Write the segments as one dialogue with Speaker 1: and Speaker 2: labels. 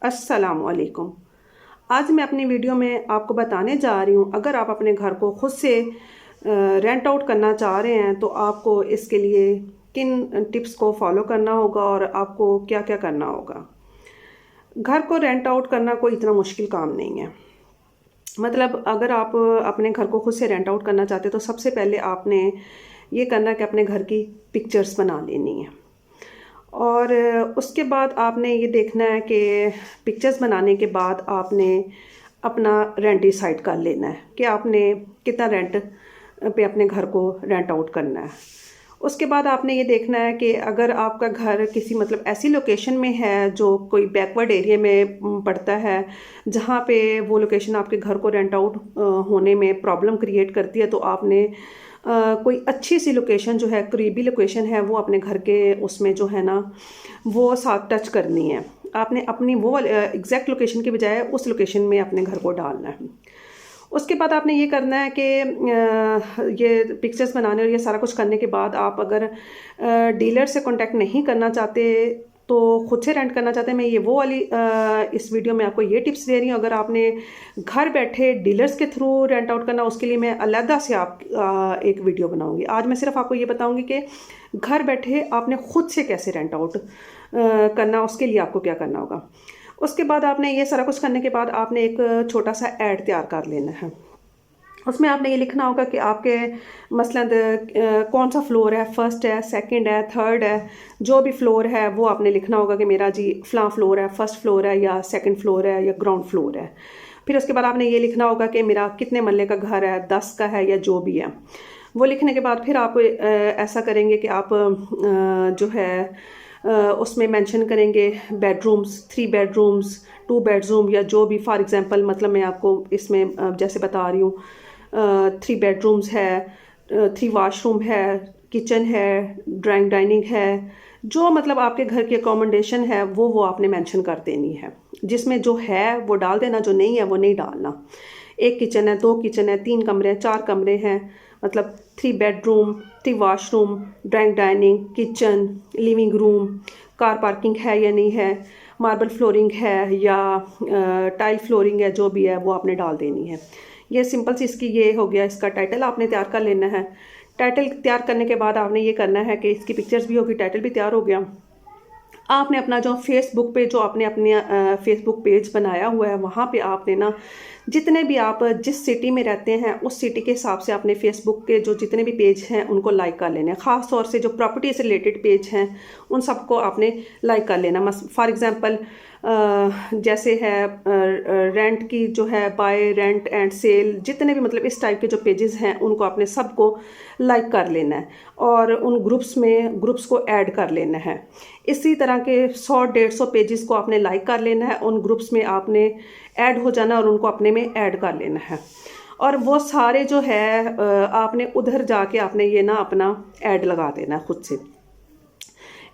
Speaker 1: अस्सलामुअलैकुम। आज मैं अपनी वीडियो में आपको बताने जा रही हूँ, अगर आप अपने घर को खुद से रेंट आउट करना चाह रहे हैं तो आपको इसके लिए किन टिप्स को फॉलो करना होगा और आपको क्या क्या करना होगा। घर को रेंट आउट करना कोई इतना मुश्किल काम नहीं है। मतलब अगर आप अपने घर को खुद से रेंट आउट करना चाहते हैं तो सबसे पहले आपने ये करना है कि अपने घर की पिक्चर्स बना लेनी है और उसके बाद आपने ये देखना है कि पिक्चर्स बनाने के बाद आपने अपना रेंट डिसाइड कर लेना है कि आपने कितना रेंट पे अपने घर को रेंट आउट करना है। उसके बाद आपने ये देखना है कि अगर आपका घर किसी मतलब ऐसी लोकेशन में है जो कोई बैकवर्ड एरिया में पड़ता है, जहाँ पे वो लोकेशन आपके घर को रेंट आउट होने में प्रॉब्लम क्रिएट करती है, तो आपने कोई अच्छी सी लोकेशन जो है, करीबी लोकेशन है, वो अपने घर के उसमें जो है ना वो साथ टच करनी है। आपने अपनी वो एग्जैक्ट लोकेशन के बजाय उस लोकेशन में अपने घर को डालना है। उसके बाद आपने ये करना है कि ये पिक्चर्स बनाने और ये सारा कुछ करने के बाद आप अगर डीलर से कांटेक्ट नहीं करना चाहते तो खुद से रेंट करना चाहते हैं, मैं ये वो वाली इस वीडियो में आपको ये टिप्स दे रही हूँ। अगर आपने घर बैठे डीलर्स के थ्रू रेंट आउट करना, उसके लिए मैं अलग से एक वीडियो बनाऊंगी। आज मैं सिर्फ आपको ये बताऊंगी कि घर बैठे आपने खुद से कैसे रेंट आउट करना, उसके लिए आपको क्या करना होगा। उसके बाद आपने ये सारा कुछ करने के बाद आपने एक छोटा सा ऐड तैयार कर लेना है। उसमें आपने ये लिखना होगा कि आपके मसलन कौन सा फ्लोर है, फर्स्ट है, सेकंड है, थर्ड है, जो भी फ्लोर है वो आपने लिखना होगा कि मेरा जी फलां फ्लोर है, फर्स्ट फ्लोर है या सेकंड फ्लोर है या ग्राउंड फ्लोर है। फिर उसके बाद आपने ये लिखना होगा कि मेरा कितने मरले का घर है, 10 का है या जो भी है। वो लिखने के बाद फिर आप ऐसा करेंगे कि आप जो है उसमें मेंशन करेंगे बेडरूम्स, 3 बेडरूम्स, 2 बेडरूम या जो भी। फॉर एग्जांपल मतलब मैं आपको इसमें जैसे बता रही हूँ, 3 बेडरूम्स है, 3 वाशरूम है, किचन है, ड्राइंग डाइनिंग है, जो मतलब आपके घर की अकोमोडेशन है वो आपने मेंशन कर देनी है। जिसमें जो है वो डाल देना, जो नहीं है वो नहीं डालना। 1 किचन है, 2 किचन है, 3 कमरे हैं, 4 कमरे हैं, मतलब 3 bedroom, 3 washroom, drawing dining, kitchen, living room, car parking है या नहीं है, मार्बल फ्लोरिंग है या टाइल फ्लोरिंग है, जो भी है वो आपने डाल देनी है। ये सिंपल सी इसकी ये हो गया, इसका टाइटल आपने तैयार कर लेना है। टाइटल तैयार करने के बाद आपने ये करना है कि इसकी पिक्चर्स भी होगी, टाइटल भी तैयार हो गया। आपने अपना जो फेसबुक पे जो आपने अपने फेसबुक पेज बनाया हुआ है, वहाँ पे आपने ना जितने भी आप जिस सिटी में रहते हैं उस सिटी के हिसाब से अपने फेसबुक के जो जितने भी पेज हैं उनको लाइक कर लेना है। ख़ास तौर से जो प्रॉपर्टी से रिलेटेड पेज हैं उन सबको आपने लाइक कर लेना। फॉर एग्जांपल जैसे है रेंट की जो है, बाय, रेंट एंड सेल, जितने भी मतलब इस टाइप के जो पेजेस हैं उनको आपने सबको लाइक कर लेना है और उन ग्रुप्स को ऐड कर लेना है। इसी तरह के 100-150 पेजेस को आपने लाइक कर लेना है, उन ग्रुप्स में आपने ऐड हो जाना और उनको अपने में ऐड कर लेना है। और वो सारे जो है आपने उधर जाके आपने ये ना अपना ऐड लगा देना है खुद से।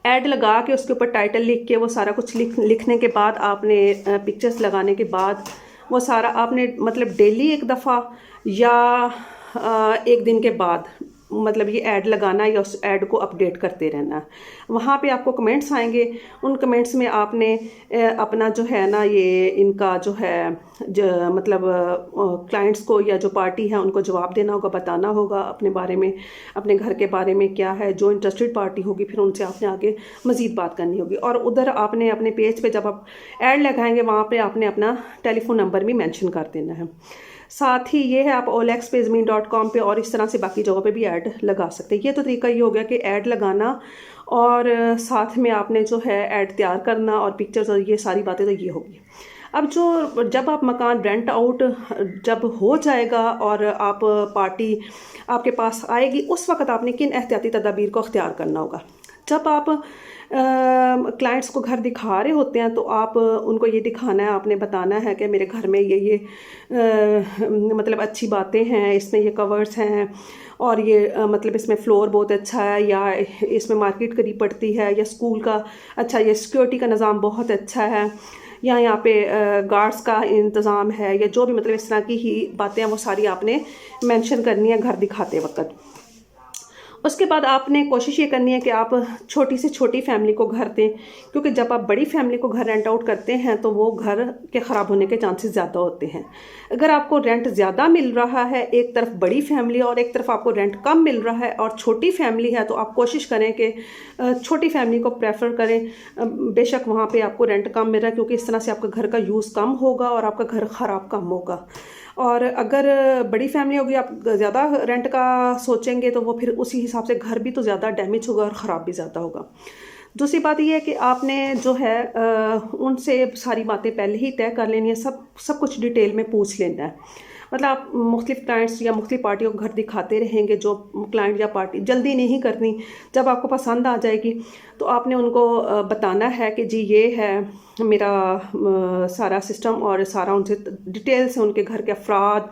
Speaker 1: ऐड लगा के उसके ऊपर टाइटल लिख के वो सारा कुछ लिखने के बाद आपने पिक्चर्स लगाने के बाद वो सारा आपने मतलब डेली एक दफ़ा या 1 दिन के बाद मतलब ये ऐड लगाना या उस ऐड को अपडेट करते रहना। वहाँ पे आपको कमेंट्स आएंगे, उन कमेंट्स में आपने अपना जो है ना ये इनका जो है मतलब क्लाइंट्स को या जो पार्टी है उनको जवाब देना होगा, बताना होगा अपने बारे में, अपने घर के बारे में क्या है। जो इंटरेस्टेड पार्टी होगी फिर उनसे आपने आगे मज़ीद बात करनी होगी। और उधर आपने अपने पेज पे जब आप ऐड लगाएंगे वहाँ पे आपने अपना टेलीफोन नंबर भी मेंशन कर देना है। साथ ही ये है आप olexpayme.com पे और इस तरह से बाकी जगहों पे भी ऐड लगा सकते हैं। ये तो तरीका ये हो गया कि ऐड लगाना और साथ में आपने जो है ऐड तैयार करना और पिक्चर्स और ये सारी बातें तो ये होगी। अब जब आप मकान रेंट आउट जब हो जाएगा और आप पार्टी आपके पास आएगी, उस वक्त आपने किन एहतियाती तदाबीर को अख्तियार करना होगा। जब आप क्लाइंट्स को घर दिखा रहे होते हैं तो आप उनको ये दिखाना है, आपने बताना है कि मेरे घर में ये मतलब अच्छी बातें हैं, इसमें ये कवर्स हैं और ये मतलब इसमें फ्लोर बहुत अच्छा है या इसमें मार्केट करीब पड़ती है या स्कूल का अच्छा, ये सिक्योरिटी का निज़ाम बहुत अच्छा है या यहाँ पे गार्ड्स का इंतज़ाम है या जो भी मतलब इस तरह की ही बातें हैं वो सारी आपने मेंशन करनी है घर दिखाते वक्त। उसके बाद आपने कोशिश ये करनी है कि आप छोटी से छोटी फैमिली को घर दें, क्योंकि जब आप बड़ी फैमिली को घर रेंट आउट करते हैं तो वो घर के ख़राब होने के चांसेस ज़्यादा होते हैं। अगर आपको रेंट ज़्यादा मिल रहा है, एक तरफ बड़ी फैमिली और एक तरफ आपको रेंट कम मिल रहा है और छोटी फैमिली है, तो आप कोशिश करें कि छोटी फैमिली को प्रेफर करें। बेशक वहाँ पे आपको रेंट कम मिल रहा है, क्योंकि इस तरह से आपका घर का यूज़ कम होगा और आपका घर ख़राब कम होगा। और अगर बड़ी फैमिली होगी, आप ज़्यादा रेंट का सोचेंगे, तो वो फिर उसी हिसाब से घर भी तो ज़्यादा डैमेज होगा और ख़राब भी ज़्यादा होगा। दूसरी बात ये है कि आपने जो है उनसे सारी बातें पहले ही तय कर लेनी है, सब कुछ डिटेल में पूछ लेना है। मतलब आप मुख्तलिफ क्लाइंट्स या मुख्तलिफ पार्टियों को घर दिखाते रहेंगे, जो क्लाइंट या पार्टी जल्दी नहीं करनी। जब आपको पसंद आ जाएगी तो आपने उनको बताना है कि जी ये है मेरा सारा सिस्टम, और सारा उनसे डिटेल से उनके घर के अफराद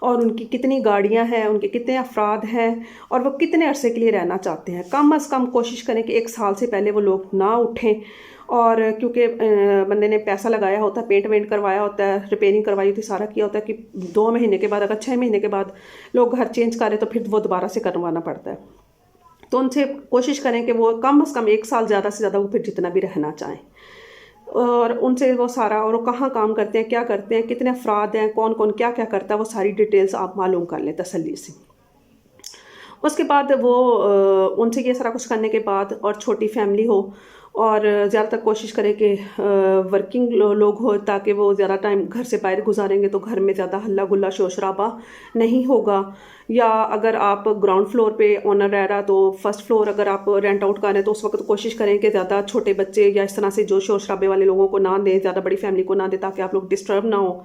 Speaker 1: और उनकी कितनी गाड़ियां हैं, उनके कितने अफराद हैं और वो कितने अरसे के लिए रहना चाहते हैं। कम अज़ कम कोशिश करें कि 1 साल से पहले वो लोग ना उठें, और क्योंकि बंदे ने पैसा लगाया होता है, पेंट वेंट करवाया होता है, रिपेयरिंग करवाई होती है, सारा किया होता है, कि 2 महीने के बाद, अगर 6 महीने के बाद लोग घर चेंज करें तो फिर वो दोबारा से करवाना पड़ता है। तो उनसे कोशिश करें कि वो कम अज़ कम 1 साल, ज़्यादा से ज़्यादा वो फिर जितना भी रहना चाहें, और उनसे वो सारा, और वो कहाँ काम करते हैं, क्या करते हैं, कितने अफराद हैं, कौन कौन क्या क्या करता है, वो सारी डिटेल्स आप मालूम कर लें तसल्ली से। उसके बाद वो उनसे ये सारा कुछ करने के बाद, और छोटी फैमिली हो और ज़्यादातर कोशिश करें कि वर्किंग लोग हो, ताकि वो ज़्यादा टाइम घर से बाहर गुजारेंगे तो घर में ज़्यादा हल्ला गुल्ला शोर शराबा नहीं होगा। या अगर आप ग्राउंड फ्लोर पे ओनर रह रहा, तो फर्स्ट फ्लोर अगर आप रेंट आउट कर रहे हैं तो उस वक्त कोशिश करें कि ज़्यादा छोटे बच्चे या इस तरह से जो शोर शराबे वाले लोगों को ना दें, ज़्यादा बड़ी फैमिली को ना दें, ताकि आप लोग डिस्टर्ब ना हो।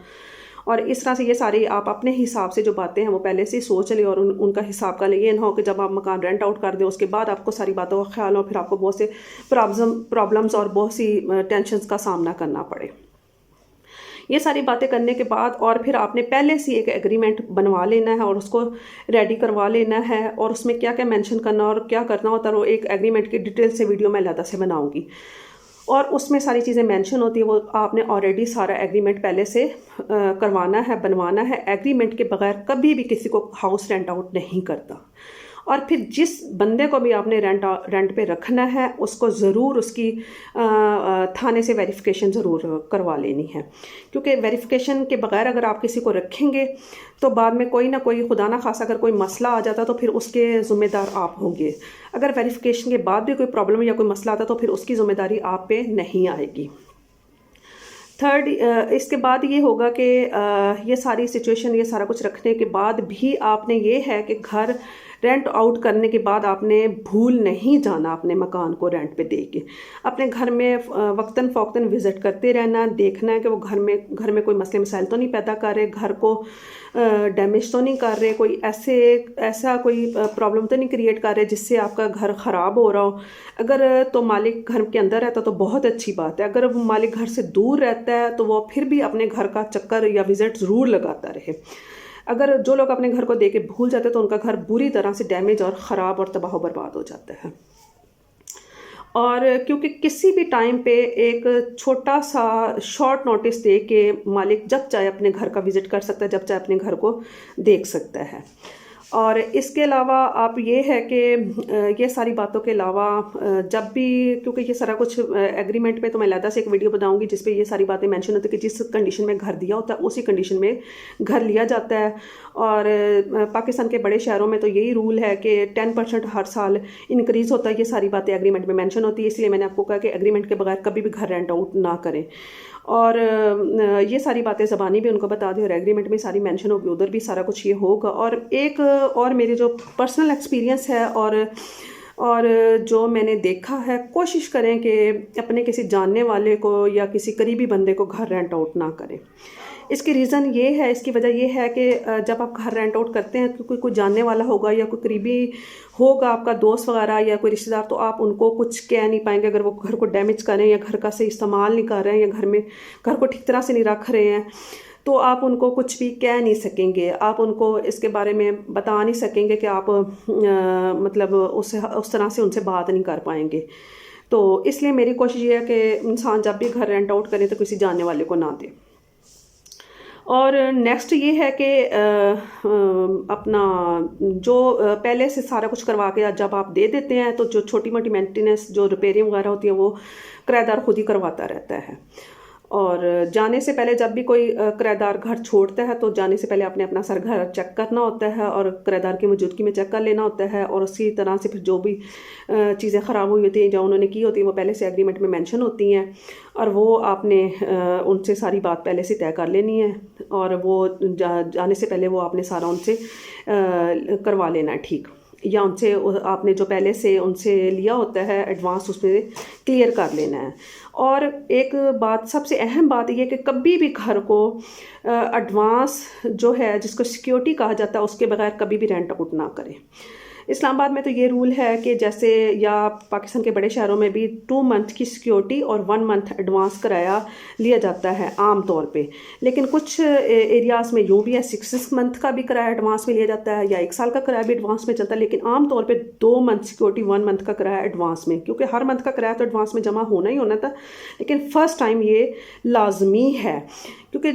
Speaker 1: और इस तरह से ये सारी आप अपने हिसाब से जो बातें हैं वो पहले से ही सोच लें, और उनका हिसाब का लें। ये ना हो कि जब आप मकान रेंट आउट कर दें उसके बाद आपको सारी बातों का ख्याल हो, फिर आपको बहुत से प्रॉब्लम्स और बहुत सी टेंशन्स का सामना करना पड़े। ये सारी बातें करने के बाद, और फिर आपने पहले से एक एग्रीमेंट बनवा लेना है और उसको रेडी करवा लेना है, और उसमें क्या क्या मेंशन करना और क्या करना होता है, वो एक एग्रीमेंट की डिटेल से वीडियो मैं अलग से बनाऊंगी, और उसमें सारी चीज़ें मेंशन होती है। वो आपने ऑलरेडी सारा एग्रीमेंट पहले से करवाना है, बनवाना है। एग्रीमेंट के बगैर कभी भी किसी को हाउस रेंट आउट नहीं करता। और फिर जिस बंदे को भी आपने रेंट पे रखना है, उसको ज़रूर उसकी थाने से वेरिफिकेशन ज़रूर करवा लेनी है, क्योंकि वेरिफिकेशन के बगैर अगर आप किसी को रखेंगे तो बाद में कोई ना कोई, खुदा ना खासा अगर कोई मसला आ जाता तो फिर उसके ज़िम्मेदार आप होंगे। अगर वेरिफिकेशन के बाद भी कोई प्रॉब्लम या कोई मसला आता तो फिर उसकी ज़िम्मेदारी आप पे नहीं आएगी। थर्ड, इसके बाद ये होगा कि ये सारी सिचुएशन, ये सारा कुछ रखने के बाद भी आपने ये है कि घर रेंट आउट करने के बाद आपने भूल नहीं जाना अपने मकान को रेंट पे दे के। अपने घर में वक्तन फ़ौक्तन विज़िट करते रहना, देखना है कि वो घर में कोई मसले मसाइल तो नहीं पैदा कर रहे, घर को डैमेज तो नहीं कर रहे, कोई ऐसा कोई प्रॉब्लम तो नहीं क्रिएट कर रहे जिससे आपका घर ख़राब हो रहा हो। अगर तो मालिक घर के अंदर रहता तो बहुत अच्छी बात है, अगर वो मालिक घर से दूर रहता है तो वो फिर भी अपने घर का चक्कर या विज़िट ज़रूर लगाता रहे। अगर जो लोग अपने घर को देके भूल जाते हैं तो उनका घर बुरी तरह से डैमेज और ख़राब और तबाह बर्बाद हो जाता है। और क्योंकि किसी भी टाइम पे एक छोटा सा शॉर्ट नोटिस दे के मालिक जब चाहे अपने घर का विज़िट कर सकता है, जब चाहे अपने घर को देख सकता है। और इसके अलावा आप ये है कि ये सारी बातों के अलावा जब भी, क्योंकि ये सारा कुछ एग्रीमेंट पे तो मैं अलग से एक वीडियो बनाऊंगी जिस पे ये सारी बातें मेंशन होती है कि जिस कंडीशन में घर दिया होता है उसी कंडीशन में घर लिया जाता है। और पाकिस्तान के बड़े शहरों में तो यही रूल है कि 10% हर साल इंक्रीज़ होता है। ये सारी बातें एग्रीमेंट में मेंशन होती है, इसलिए मैंने आपको कहा कि एग्रीमेंट के बगैर कभी भी घर रेंट आउट ना करें। और ये सारी बातें ज़बानी भी उनको बता दें और एग्रीमेंट में सारी मेंशन होगी, उधर भी सारा कुछ ये होगा। और एक और मेरे जो पर्सनल एक्सपीरियंस है और जो मैंने देखा है, कोशिश करें कि अपने किसी जानने वाले को या किसी करीबी बंदे को घर रेंट आउट ना करें। इसकी रीज़न ये है, इसकी वजह ये है कि जब आप घर रेंट आउट करते हैं, क्योंकि कोई जानने वाला होगा या कोई करीबी होगा, आपका दोस्त वगैरह या कोई रिश्तेदार, तो आप उनको कुछ कह नहीं पाएंगे अगर वो घर को डैमेज करें या घर का सही इस्तेमाल नहीं कर रहे हैं या घर को ठीक तरह से नहीं रख रहे हैं, तो आप उनको कुछ भी कह नहीं सकेंगे। आप उनको इसके बारे में बता नहीं सकेंगे कि आप मतलब उस तरह से उनसे बात नहीं कर पाएंगे। तो इसलिए मेरी कोशिश ये है कि इंसान जब भी घर रेंट आउट करें तो किसी जानने वाले को ना दे। और नेक्स्ट ये है कि अपना जो पहले से सारा कुछ करवा के जब आप दे देते हैं तो जो छोटी मोटी मेंटेनेंस जो रिपेयरिंग वगैरह होती है वो किराएदार खुद ही करवाता रहता है। और जाने से पहले जब भी कोई किराएदार घर छोड़ता है तो जाने से पहले आपने अपना सर घर चेक करना होता है और किराएदार की मौजूदगी में चेक कर लेना होता है। और उसी तरह से फिर जो भी चीज़ें ख़राब हुई होती हैं जो उन्होंने की होती हैं वो पहले से एग्रीमेंट में मेंशन होती हैं और वो आपने उनसे सारी बात पहले से तय कर लेनी है और वो जाने से पहले वो आपने सारा उनसे करवा लेना है ठीक, या उनसे आपने जो पहले से उनसे लिया होता है एडवांस उसमें क्लियर कर लेना है। और एक बात सबसे अहम बात ये कि कभी भी घर को एडवांस जो है जिसको सिक्योरिटी कहा जाता है उसके बगैर कभी भी रेंट आउट ना करें। इस्लामाबाद में तो ये रूल है कि जैसे या पाकिस्तान के बड़े शहरों में भी 2 मंथ की सिक्योरिटी और 1 मंथ एडवांस किराया लिया जाता है आम तौर पे, लेकिन कुछ एरियाज़ में यूँ भी है 6 मंथ का भी किराया एडवांस में लिया जाता है या 1 साल का किराया भी एडवांस में चलता है, लेकिन आम तौर पे 2 मंथ सिक्योरिटी 1 मंथ का किराया एडवांस में, क्योंकि हर मंथ का किराया तो एडवांस में जमा होना ही होना था, लेकिन फ़र्स्ट टाइम ये लाजमी है क्योंकि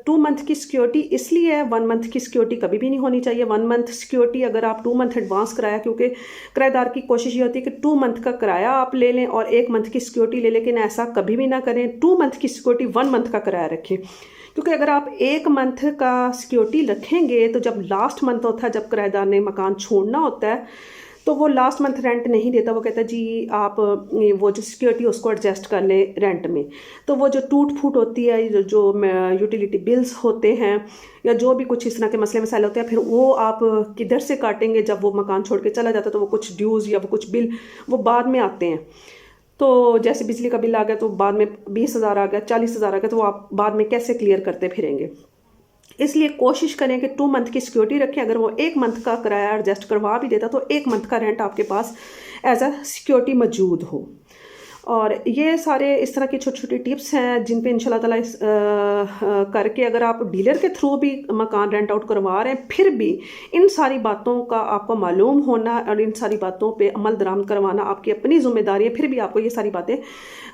Speaker 1: 2 मंथ की सिक्योरिटी इसलिए है, 1 मंथ की सिक्योरिटी कभी भी नहीं होनी चाहिए। 1 मंथ सिक्योरिटी अगर आप 2 मंथ एडवांस कराया, क्योंकि किराएदार की कोशिश ये होती है कि 2 मंथ का किराया आप ले लें और 1 मंथ की सिक्योरिटी ले, लेकिन ऐसा कभी भी ना करें। 2 मंथ की सिक्योरिटी 1 मंथ का किराया रखें, क्योंकि अगर आप 1 मंथ का सिक्योरिटी रखेंगे तो जब लास्ट मंथ होता है, जब किराएदार ने मकान छोड़ना होता है तो वो लास्ट मंथ रेंट नहीं देता, वो कहता है जी आप वो जो सिक्योरिटी उसको एडजस्ट कर लें रेंट में। तो वो जो टूट फूट होती है, जो यूटिलिटी बिल्स होते हैं या जो भी कुछ इस तरह के मसले मसाइल होते हैं, फिर वो आप किधर से काटेंगे जब वो मकान छोड़ के चला जाता है। तो वो कुछ ड्यूज़ या वो कुछ बिल वो बाद में आते हैं। तो जैसे बिजली का बिल आ गया तो बाद में 20,000 आ गया, 40,000 आ गया, तो वो आप बाद में कैसे क्लियर करते फिरेंगे। इसलिए कोशिश करें कि 2 मंथ की सिक्योरिटी रखें। अगर वो 1 मंथ का किराया एडजस्ट करवा भी देता तो 1 मंथ का रेंट आपके पास एज अ सिक्योरिटी मौजूद हो। और ये सारे इस तरह की छोटी छोटी टिप्स हैं जिन पे इंशाल्लाह ताला करके अगर आप डीलर के थ्रू भी मकान रेंट आउट करवा रहे हैं, फिर भी इन सारी बातों का आपको मालूम होना और इन सारी बातों पे अमल दरामद करवाना आपकी अपनी जिम्मेदारी है। फिर भी आपको ये सारी बातें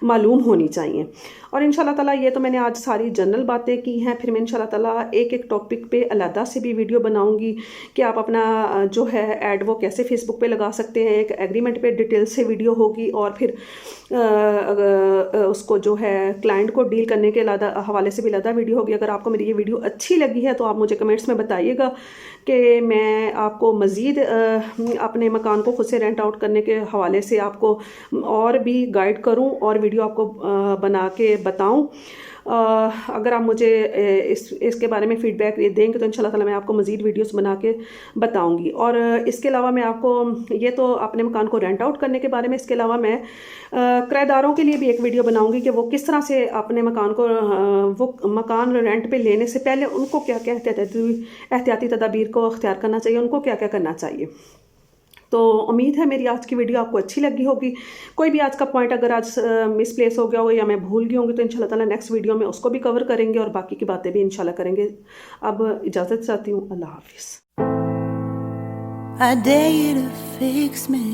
Speaker 1: मालूम होनी चाहिए। और इंशाल्लाह ताला ये तो मैंने आज सारी जनरल बातें की हैं, फिर मैं इंशाल्लाह ताला एक एक टॉपिक पे अलहदा से भी वीडियो बनाऊंगी कि आप अपना जो है ऐड वो कैसे फेसबुक पे लगा सकते हैं। एक एग्रीमेंट पे डिटेल से वीडियो होगी और फिर उसको जो है क्लाइंट को डील करने के हवाले से भी अलहदा वीडियो होगी। अगर आपको मेरी ये वीडियो अच्छी लगी है तो आप मुझे कमेंट्स में बताइएगा कि मैं आपको मज़ीद अपने मकान को खुद से रेंट आउट करने के हवाले से आपको और भी गाइड करूं और वीडियो आपको बना के बताऊं। अगर आप मुझे इसके बारे में फ़ीडबैक देंगे तो इंशाल्लाह ताला मैं आपको मज़ीद वीडियोस बना के बताऊंगी। और इसके अलावा मैं आपको ये तो अपने मकान को रेंट आउट करने के बारे में, इसके अलावा मैं किराएदारों के लिए भी एक वीडियो बनाऊंगी कि वो किस तरह से अपने मकान को वो मकान रेंट पे लेने से पहले उनको क्या क्या एहतियाती तदाबीर को अख्तियार करना चाहिए, उनको क्या क्या करना चाहिए। तो उम्मीद है मेरी आज की वीडियो आपको अच्छी लगी होगी। कोई भी आज का पॉइंट अगर आज मिसप्लेस हो गया हो या मैं भूल गई होंगी तो इंशाल्लाह ताला नेक्स्ट वीडियो में उसको भी कवर करेंगे और बाकी की बातें भी इंशाल्लाह करेंगे। अब इजाज़त चाहती हूँ, अल्लाह हाफिज़। I dare you to fix me.